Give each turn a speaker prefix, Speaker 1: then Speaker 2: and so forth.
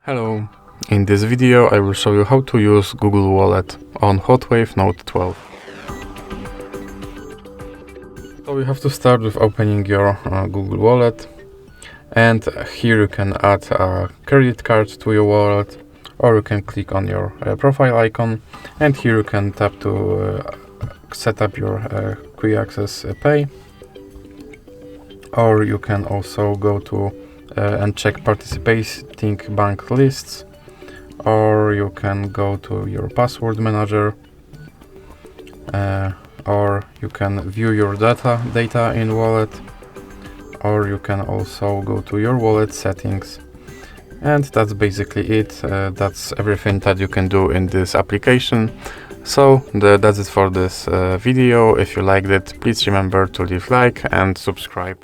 Speaker 1: Hello, in this video I will show you how to use Google Wallet on HOTWAV Note 12. So you have to start with opening your Google Wallet, and here you can add a credit card to your wallet, or you can click on your profile icon, and here you can tap to set up your quick access pay, or you can also go to and check participating bank lists, or you can go to your password manager, or you can view your data in wallet, or you can also go to your wallet settings. And that's basically it. That's everything that you can do in this application. So that's it for this video. If you liked it, please remember to leave like and subscribe.